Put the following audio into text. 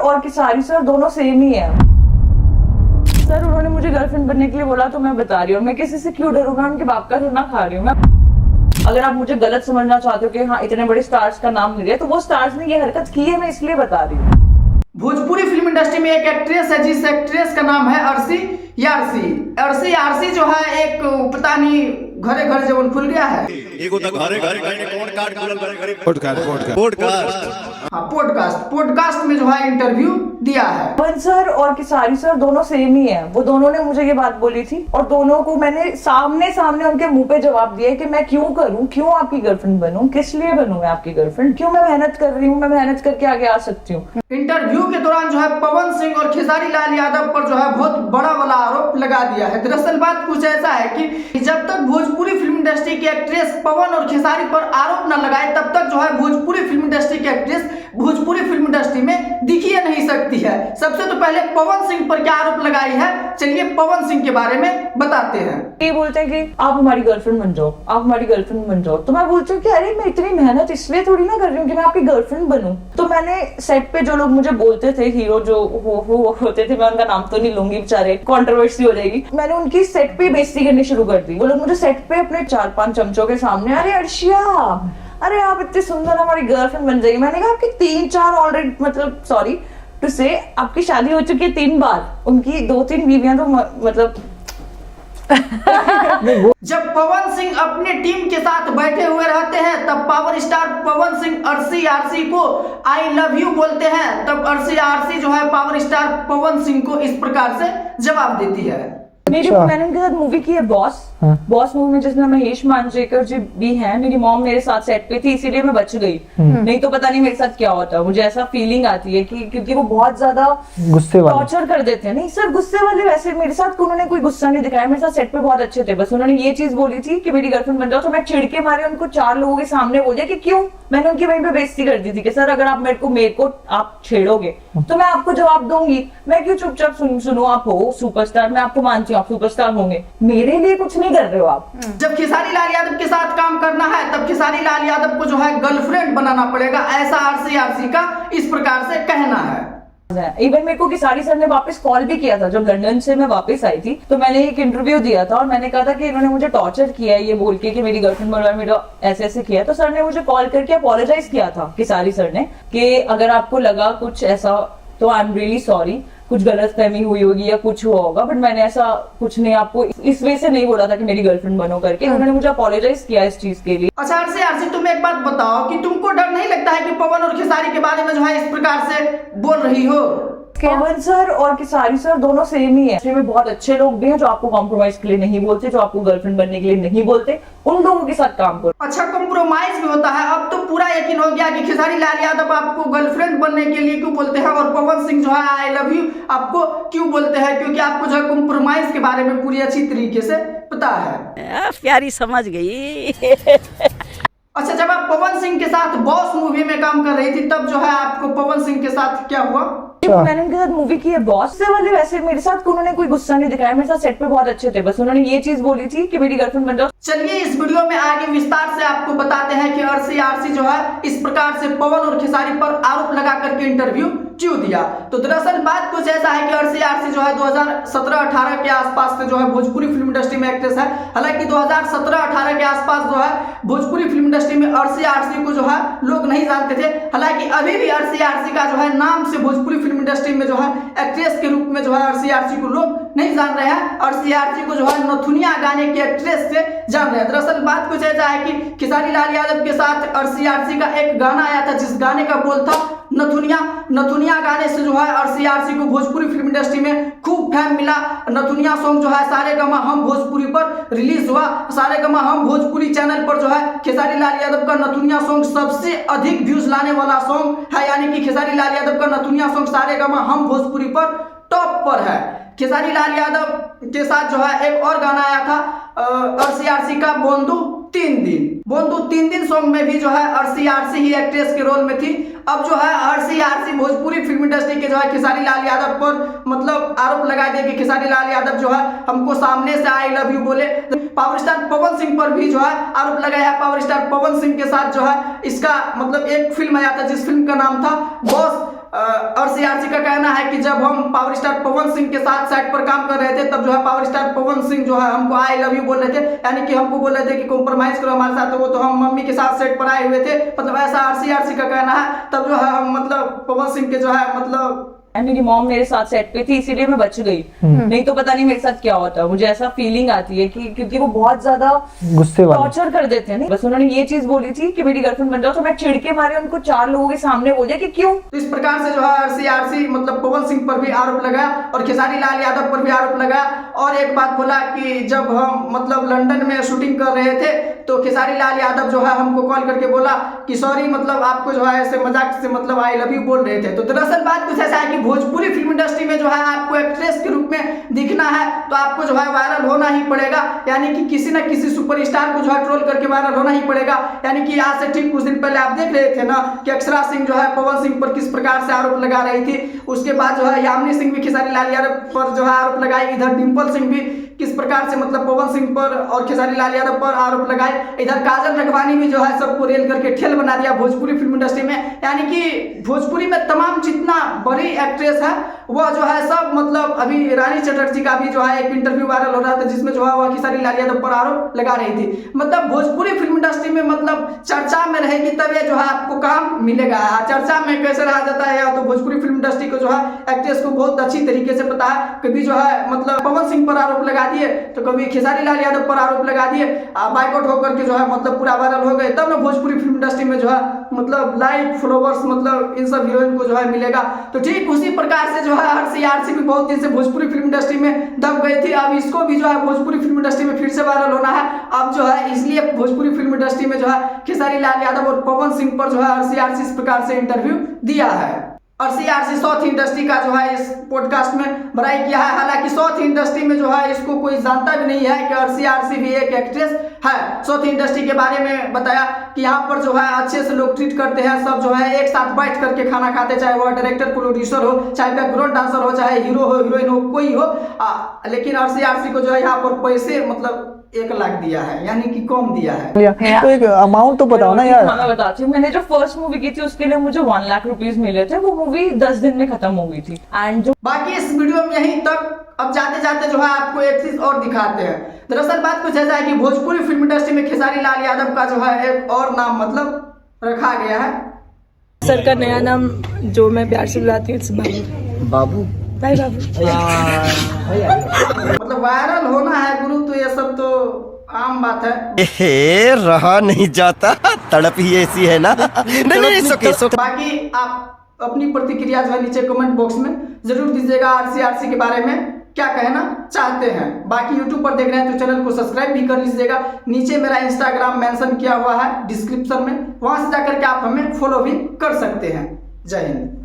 और किसारी सर दोनों सेम ही है। सर उन्होंने मुझे गर्लफ्रेंड बनने के लिए बोला तो मैं बता रही हूँ, मैं किसी से क्यों डरूंगा, उनके बाप का खाना खा रही हूँ मैं। अगर आप मुझे गलत समझना चाहते हो कि हाँ इतने बड़े स्टार्स का नाम मिले, तो वो स्टार्स ने ये हरकत की है, मैं इसलिए बता रही हूँ। भोजपुरी फिल्म इंडस्ट्री में एक एक्ट्रेस है जिस एक्ट्रेस का नाम है अर्शी यारसी जो है एक पता नहीं घरे घर जवन खुल गया है पॉडकास्ट में जो है इंटरव्यू दिया है। पवन सर और किसारी सर दोनों सेम ही है। वो दोनों ने मुझे ये बात बोली थी और दोनों को मैंने सामने उनके मुंह पे जवाब दिया कि मैं क्यों करूं, क्यों आपकी गर्लफ्रेंड बनूं, किस लिए बनूं मैं आपकी गर्लफ्रेंड, क्यों मैं मेहनत कर रही हूँ, मैं मेहनत करके आगे आ सकती हूँ। इंटरव्यू के दौरान जो है पवन सिंह और खेसारी लाल यादव पर जो है बहुत बड़ा वाला आरोप लगा दिया है। दरअसल बात कुछ ऐसा है कि जब तक भोजपुरी फिल्म इंडस्ट्री की एक्ट्रेस पवन और खेसारी पर आरोप न लगाए तब तक जो है भोजपुरी फिल्म इंडस्ट्री की एक्ट्रेस भोजपुरी फिल्म इंडस्ट्री में दिखी नहीं सकती है। सबसे तो पहले पवन सिंह पर क्या आरोप लगाई है, चलिए पवन सिंह के बारे में बताते हैं। ये बोलते हैं कि आप हमारी गर्लफ्रेंड बन जाओ, आप हमारी गर्लफ्रेंड बन जाओ। तो मैं बोलती हूँ कि अरे मैं इतनी मेहनत इसलिए थोड़ी ना कर रही हूँ कि मैं आपकी गर्लफ्रेंड बनूं। तो मैंने सेट पे जो लोग मुझे बोलते थे, हीरो जो होते थे, मैं उनका नाम तो नहीं लूंगी, बेचारे कंट्रोवर्सी हो जाएगी, मैंने उनकी सेट पे बेइज्जती करनी शुरू कर दी। वो लोग मुझे सेट पे अपने 4-5 चमचों के सामने, अरे अर्शिया, अरे आप इतनी सुंदर हमारी गर्लफ्रेंड बन जाएगी। मैंने कहा आपकी 3-4 ऑलरेडी, मतलब सॉरी टू से, आपकी शादी हो चुकी है 3 बार, उनकी 2-3 बीवियां तो मतलब जब पवन सिंह अपने टीम के साथ बैठे हुए रहते हैं तब पावर स्टार पवन सिंह अर्शी को आई लव यू बोलते हैं, तब अर्शी जो है पावर स्टार पवन सिंह को इस प्रकार से जवाब देती है। मैंने उनके साथ मूवी की है बॉस मूवी में, जिसमें महेश मांजरेकर जी भी हैं। मेरी मॉम मेरे साथ सेट पे थी, इसीलिए मैं बच गई, नहीं तो पता नहीं मेरे साथ क्या होता। मुझे ऐसा फीलिंग आती है कि क्योंकि वो बहुत ज्यादा गुस्से वाले टॉर्चर कर देते हैं। नहीं सर, गुस्से वाले वैसे मेरे साथ उन्होंने कोई गुस्सा नहीं दिखाया, मेरे साथ सेट पे बहुत अच्छे थे। बस उन्होंने ये चीज बोली थी कि मेरी गर्लफ्रेंड बन जाओ, तो मैं चिढ़ के मारे उनको 4 लोगों के सामने बोल दिया कि क्यों। मैंने उनकी वहीं पे बेइज्जती कर दी थी कि सर अगर आप मेरे को आप छेड़ोगे तो मैं आपको जवाब दूंगी, मैं क्यों चुपचाप सुनो, आप हो सुपरस्टार, मैं आपको मानती हूँ आप सुपरस्टार होंगे, मेरे लिए कुछ नहीं कर रहे हो आप। जब खेसारी लाल यादव के साथ काम करना है तब खेसारी लाल यादव को जो है गर्लफ्रेंड बनाना पड़ेगा, ऐसा अर्शी का इस प्रकार से कहना है। इवन मेरे को किसारी सर ने वापस कॉल भी किया था जब लंदन से मैं वापस आई थी, तो मैंने एक इंटरव्यू दिया था और मैंने कहा था कि इन्होंने मुझे टॉर्चर किया है ये बोल के कि मेरी गर्लफ्रेंड बनवा, मेरा ऐसे किया। तो सर ने मुझे कॉल करके अपोलोजाइज किया था, किसारी सर ने, कि अगर आपको लगा कुछ ऐसा तो आई एम रियली सॉरी, कुछ गलतफहमी हुई होगी या कुछ हुआ होगा, बट मैंने ऐसा कुछ नहीं आपको इस वे से नहीं बोला था कि मेरी गर्लफ्रेंड बनो करके। उन्होंने मुझे अपोलोजाइज किया इस चीज के लिए। अच्छा अर्शी तुम एक बात बताओ कि तुमको डर नहीं लगता है कि पवन और खेसारी के बारे में जो है इस प्रकार से बोल रही हो? पवन सर और किसारी सर दोनों सेम ही है। इसमें बहुत अच्छे लोग भी हैं जो आपको कॉम्प्रोमाइज के लिए नहीं बोलते, जो आपको गर्लफ्रेंड बनने के लिए नहीं बोलते, उन लोगों के साथ काम करो। अच्छा, कॉम्प्रोमाइज भी होता है। अब तो पूरा यकीन हो गया कि खेसारी लाल यादव आपको गर्लफ्रेंड बनने के लिए क्यों बोलते हैं और पवन सिंह जो है आई लव यू आपको क्यों बोलते हैं, क्योंकि आपको जो है कॉम्प्रोमाइज के बारे में पूरी अच्छी तरीके से पता है। प्यारी समझ गई। अच्छा, जब आप पवन सिंह के साथ बॉस मूवी में काम कर रही थी तब जो है आपको पवन सिंह के साथ क्या हुआ? मैंने उनके साथ मूवी की है बॉस से वाले, वैसे मेरे साथ उन्होंने कोई गुस्सा नहीं दिखाया, मेरे साथ सेट पे बहुत अच्छे थे। बस उन्होंने ये चीज बोली थी कि मेरी गर्लफ्रेंड बन जाओ। चलिए इस वीडियो में आगे विस्तार से आपको बताते हैं कि अर्शी जो है इस प्रकार से पवन और खेसारी पर आरोप लगा करके इंटरव्यू क्यों दिया। तो दरअसल बात कुछ ऐसा है कि अर्शी जो है 2017-18 के आसपास से जो है भोजपुरी फिल्म इंडस्ट्री में एक्ट्रेस है। हालांकि 2017-18 के आसपास जो है भोजपुरी फिल्म इंडस्ट्री में अर्शी को जो है लोग नहीं जानते थे। हालांकि अभी भी अर्शी का जो है नाम से भोजपुरी फिल्म इंडस्ट्री में जो है एक्ट्रेस के रूप में जो है अर्शी को लोग नहीं जान रहे हैं। अर्शी को जो है नथुनिया गाने की एक्ट्रेस से जान रहे हैं। दरअसल बात कुछ ऐसा है कि खेसारी लाल यादव के साथ अर्शी का एक गाना आया था जिस गाने का बोल था नथुनिया गाने से जो है अर्शी को भोजपुरी फिल्म इंडस्ट्री में खूब फैम मिला। नथुनिया सॉन्ग जो है सारेगामा हम भोजपुरी पर रिलीज हुआ। सारेगामा हम भोजपुरी चैनल पर जो है खेसारी लाल यादव का नथुनिया सॉन्ग सबसे अधिक व्यूज लाने वाला सॉन्ग है, यानी कि खेसारी लाल यादव का नथुनिया सॉन्ग सारेगामा हम भोजपुरी पर टॉप पर है। खेसारी लाल यादव के साथ जो है एक और गाना आया था अर्शी का बोंदू 3 दिन सॉन्ग में भी जो है अर्शी ही एक्ट्रेस के रोल में थी। अब जो है अर्शी भोजपुरी फिल्म इंडस्ट्री के जो है खेसारी लाल यादव पर मतलब आरोप लगा दिए कि खेसारी लाल यादव जो है हमको सामने से आई लव यू बोले। पावर स्टार पवन सिंह पर भी जो है आरोप लगाया है। पावर स्टार पवन सिंह के साथ जो है इसका मतलब एक फिल्म आया था जिस फिल्म का नाम था बॉस। अर्शी आरसीआरसी का कहना है कि जब हम पावर स्टार पवन सिंह के साथ सेट पर काम कर रहे थे तब जो है पावर स्टार पवन सिंह जो है हमको आई लव यू बोल रहे थे, यानी कि हमको बोल रहे थे कि कॉम्प्रोमाइज करो हमारे साथ। तो वो तो हम मम्मी के साथ सेट पर आए हुए थे, मतलब ऐसा आरसीआरसी का कहना है। तब जो है हम मतलब पवन सिंह के जो है मतलब मेरी मॉम मेरे साथ सेट पे थी इसीलिए मैं बच गई, नहीं तो पता नहीं मेरे साथ क्या होता। मुझे ऐसा फीलिंग आती है कि क्योंकि वो बहुत ज्यादा गुस्से वाले टॉर्चर कर देते हैं। बस उन्होंने ये चीज बोली थी कि मेरी गर्लफ्रेंड बन जाओ, तो मैं चिढ़के मारे उनको 4 लोगों के सामने बोल दिया कि क्यों। तो इस प्रकार से जो है आरसीआरसी मतलब पवन सिंह पर भी आरोप लगाया और खेसारी लाल यादव पर भी आरोप लगाया। और एक बात बोला कि जब हम मतलब लंदन में शूटिंग कर रहे थे तो खेसारी लाल यादव जो है हमको कॉल करके बोला कि सॉरी मतलब आपको जो है ऐसे मजाक से मतलब आई लव यू बोल रहे थे। तो दरअसल बात कुछ ऐसा है कि भोजपुरी फिल्म इंडस्ट्री में जो है आपको एक्ट्रेस के रूप में दिखना है तो आपको जो है वायरल होना ही पड़ेगा, यानी कि किसी न किसी सुपरस्टार को जो है ट्रोल करके वायरल होना ही पड़ेगा। यानी कि आज से ठीक कुछ दिन पहले आप देख रहे थे ना कि अक्षरा सिंह जो है पवन सिंह पर किस प्रकार से आरोप लगा रही थी। उसके बाद जो है यामिनी सिंह भी खेसारी लाल यादव पर जो है आरोप लगाई, इधर डिम्पल सिंह भी किस प्रकार से मतलब पवन सिंह पर और खेसारी लाल यादव पर आरोप लगाए, इधर काजल रखवानी भी जो है सबको रेल करके ठेल बना दिया भोजपुरी फिल्म इंडस्ट्री में। यानी कि भोजपुरी में तमाम जितना बड़ी एक्ट्रेस है वह जो है सब मतलब अभी रानी चटर्जी का भी जो है एक इंटरव्यू वायरल हो रहा था जिसमें जो है वह खेसारी लाल यादव पर आरोप लगा रही थी। मतलब भोजपुरी फिल्म इंडस्ट्री में मतलब चर्चा में रहेगी तब ये जो है आपको काम मिलेगा। चर्चा में कैसे रहा जाता है या तो भोजपुरी फिल्म इंडस्ट्री को जो है एक्ट्रेस को बहुत अच्छी तरीके से पता है। कभी जो है मतलब पवन सिंह पर आरोप लगा दिए तो कभी खेसारी लाल यादव पर आरोप लगा दिए, बाइकआउट होकर के जो है मतलब पूरा वायरल हो गए, तब ना भोजपुरी फिल्म इंडस्ट्री में जो है मतलब लाइक फॉलोवर्स मतलब इन सब हीरोइन को जो है मिलेगा। तो ठीक उसी प्रकार से जो है आरसीआरसी भी बहुत दिन से भोजपुरी फिल्म इंडस्ट्री में दब गई थी, अब इसको भी जो है भोजपुरी फिल्म इंडस्ट्री में फिर से वायरल होना है। अब जो है इसलिए भोजपुरी फिल्म इंडस्ट्री में जो है खेसारी लाल यादव और पवन सिंह पर जो है आरसीआरसी इस प्रकार से इंटरव्यू दिया है। आरसीआरसी साउथ इंडस्ट्री का जो है इस पॉडकास्ट में बड़ाई किया है। हालांकि साउथ इंडस्ट्री में जो है इसको कोई जानता भी नहीं है कि आरसीआरसी भी एक एक्ट्रेस है। साउथ इंडस्ट्री के बारे में बताया कि यहाँ पर जो है अच्छे से लोग ट्रीट करते हैं, सब जो है एक साथ बैठ करके खाना खाते, चाहे वह डायरेक्टर प्रोड्यूसर हो, चाहे बैकग्राउंड डांसर हो, चाहे हीरो हो हीरोइन हो कोई हो। लेकिन आरसीआरसी को जो है यहाँ पर पैसे मतलब 1 लाख दिया है, यानी कि कम दिया है। तो एक अमाउंट तो बताओ ना यार। मैं बताती हूँ, मैंने जो फर्स्ट मूवी की थी उसके लिए मुझे 1 लाख रुपीज मिले थे। वो मूवी 10 दिन में खत्म हो गई थी। एंड जो बाकी इस वीडियो में यहीं तक। अब जाते जाते जो है आपको एक चीज और दिखाते हैं। दरअसल बात कुछ ऐसा है कि भोजपुरी फिल्म इंडस्ट्री में खेसारी लाल यादव का जो है एक और नाम मतलब रखा गया है। सर का नया नाम जो मैं प्यार से बुलाती हूँ बाबू। बाबू भाई बाबू। मतलब वायरल होना है गुरु, तो ये सब तो आम बात है। रहा नहीं जाता, तड़प ही ऐसी है ना। नहीं सुके। बाकी आप अपनी प्रतिक्रिया जो है नीचे कमेंट बॉक्स में जरूर दीजिएगा आरसीआरसी के बारे में क्या कहना चाहते हैं। बाकी यूट्यूब पर देख रहे हैं तो चैनल को सब्सक्राइब भी कर लीजिएगा। नीचे मेरा इंस्टाग्राम मेंशन किया हुआ है डिस्क्रिप्शन में, वहां से जाकर के आप हमें फॉलो भी कर सकते हैं। जय हिंद।